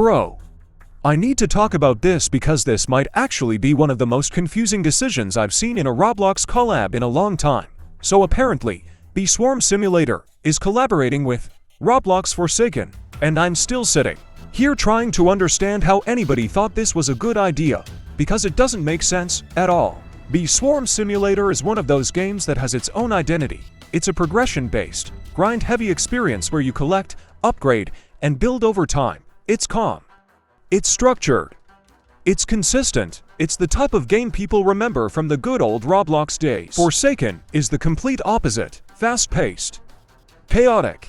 Bro, I need to talk about this because this might actually be one of the most confusing decisions I've seen in a Roblox collab in a long time. So apparently, Swarm Simulator is collaborating with Roblox Forsaken, and I'm still sitting here trying to understand how anybody thought this was a good idea, because it doesn't make sense at all. Swarm Simulator is one of those games that has its own identity. It's a progression-based, grind-heavy experience where you collect, upgrade, and build over time. It's calm. It's structured. It's consistent. It's the type of game people remember from the good old Roblox days. Forsaken is the complete opposite. Fast-paced, chaotic,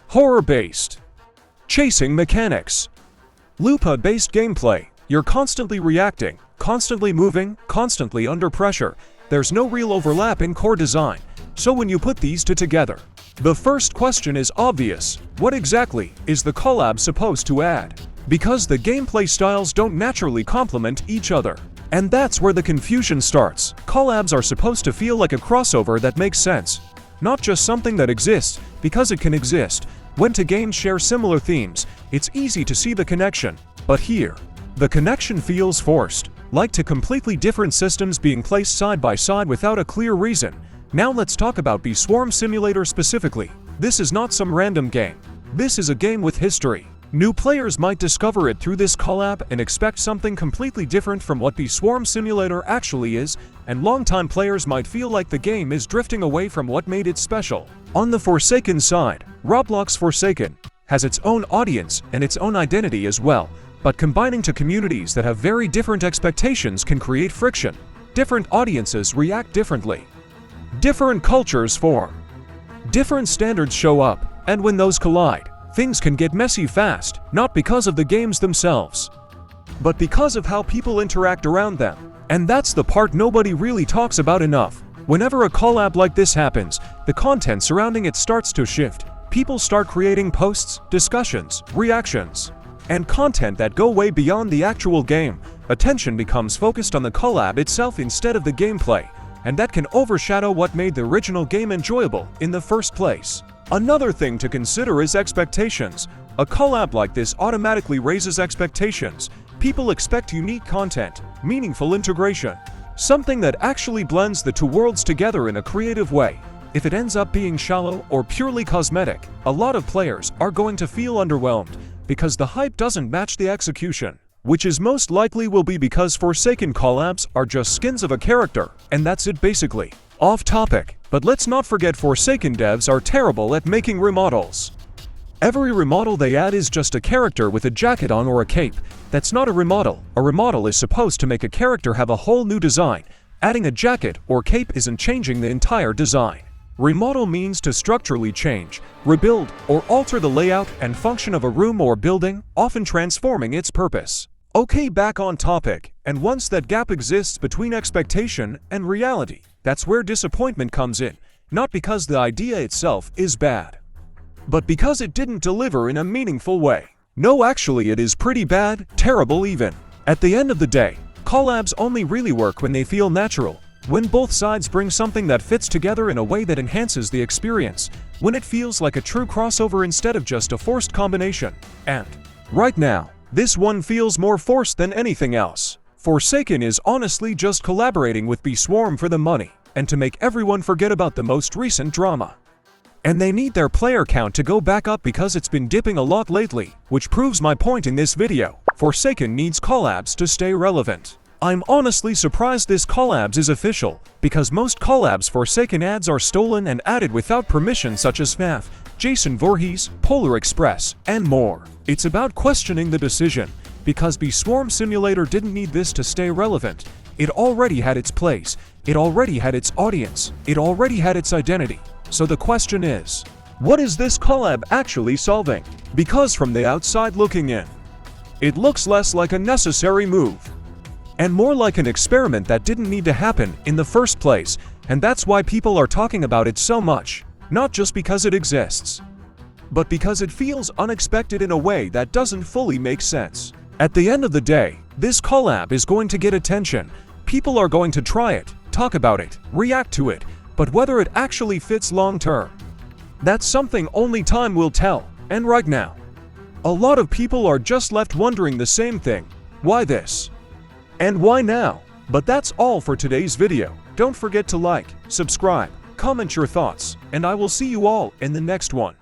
horror-based, chasing mechanics, loop-based gameplay. You're constantly reacting, constantly moving, constantly under pressure. There's no real overlap in core design. So when you put these two together, the first question is obvious. What exactly is the collab supposed to add? Because the gameplay styles don't naturally complement each other. And that's where the confusion starts. Collabs are supposed to feel like a crossover that makes sense, not just something that exists because it can exist. When two games share similar themes, it's easy to see the connection. But here, the connection feels forced, like two completely different systems being placed side by side without a clear reason. Now let's talk about Swarm Simulator specifically. This is not some random game. This is a game with history. New players might discover it through this collab and expect something completely different from what Swarm Simulator actually is, and longtime players might feel like the game is drifting away from what made it special. On the Forsaken side, Roblox Forsaken has its own audience and its own identity as well, but combining two communities that have very different expectations can create friction. Different audiences react differently. Different cultures form. Different standards show up, and when those collide, things can get messy fast, not because of the games themselves, but because of how people interact around them. And that's the part nobody really talks about enough. Whenever a collab like this happens, the content surrounding it starts to shift. People start creating posts, discussions, reactions, and content that go way beyond the actual game. Attention becomes focused on the collab itself instead of the gameplay, and that can overshadow what made the original game enjoyable in the first place. Another thing to consider is expectations. A collab like this automatically raises expectations. People expect unique content, meaningful integration, something that actually blends the two worlds together in a creative way. If it ends up being shallow or purely cosmetic, a lot of players are going to feel underwhelmed because the hype doesn't match the execution, which is most likely will be because Forsaken collabs are just skins of a character, and that's it basically. Off topic, but let's not forget Forsaken devs are terrible at making remodels. Every remodel they add is just a character with a jacket on or a cape. That's not a remodel. A remodel is supposed to make a character have a whole new design. Adding a jacket or cape isn't changing the entire design. Remodel means to structurally change, rebuild, or alter the layout and function of a room or building, often transforming its purpose. Okay, back on topic, and once that gap exists between expectation and reality, that's where disappointment comes in, not because the idea itself is bad, but because it didn't deliver in a meaningful way. No, actually it is pretty bad, terrible even. At the end of the day, collabs only really work when they feel natural, when both sides bring something that fits together in a way that enhances the experience, when it feels like a true crossover instead of just a forced combination. And right now, this one feels more forced than anything else. Forsaken is honestly just collaborating with Swarm for the money, and to make everyone forget about the most recent drama. And they need their player count to go back up because it's been dipping a lot lately, which proves my point in this video. Forsaken needs collabs to stay relevant. I'm honestly surprised this collabs is official, because most collabs Forsaken ads are stolen and added without permission, such as FNAF, Jason Voorhees, Polar Express, and more. It's about questioning the decision, because Swarm Simulator didn't need this to stay relevant. It already had its place, it already had its audience, it already had its identity. So the question is, what is this collab actually solving? Because from the outside looking in, it looks less like a necessary move, and more like an experiment that didn't need to happen in the first place, and that's why people are talking about it so much. Not just because it exists, but because it feels unexpected in a way that doesn't fully make sense. At the end of the day, this collab is going to get attention. People are going to try it, talk about it, react to it, but whether it actually fits long term, that's something only time will tell. And right now, A lot of people are just left wondering the same thing. Why this? And why now? But that's all for today's video. Don't forget to like, subscribe, comment your thoughts, and I will see you all in the next one.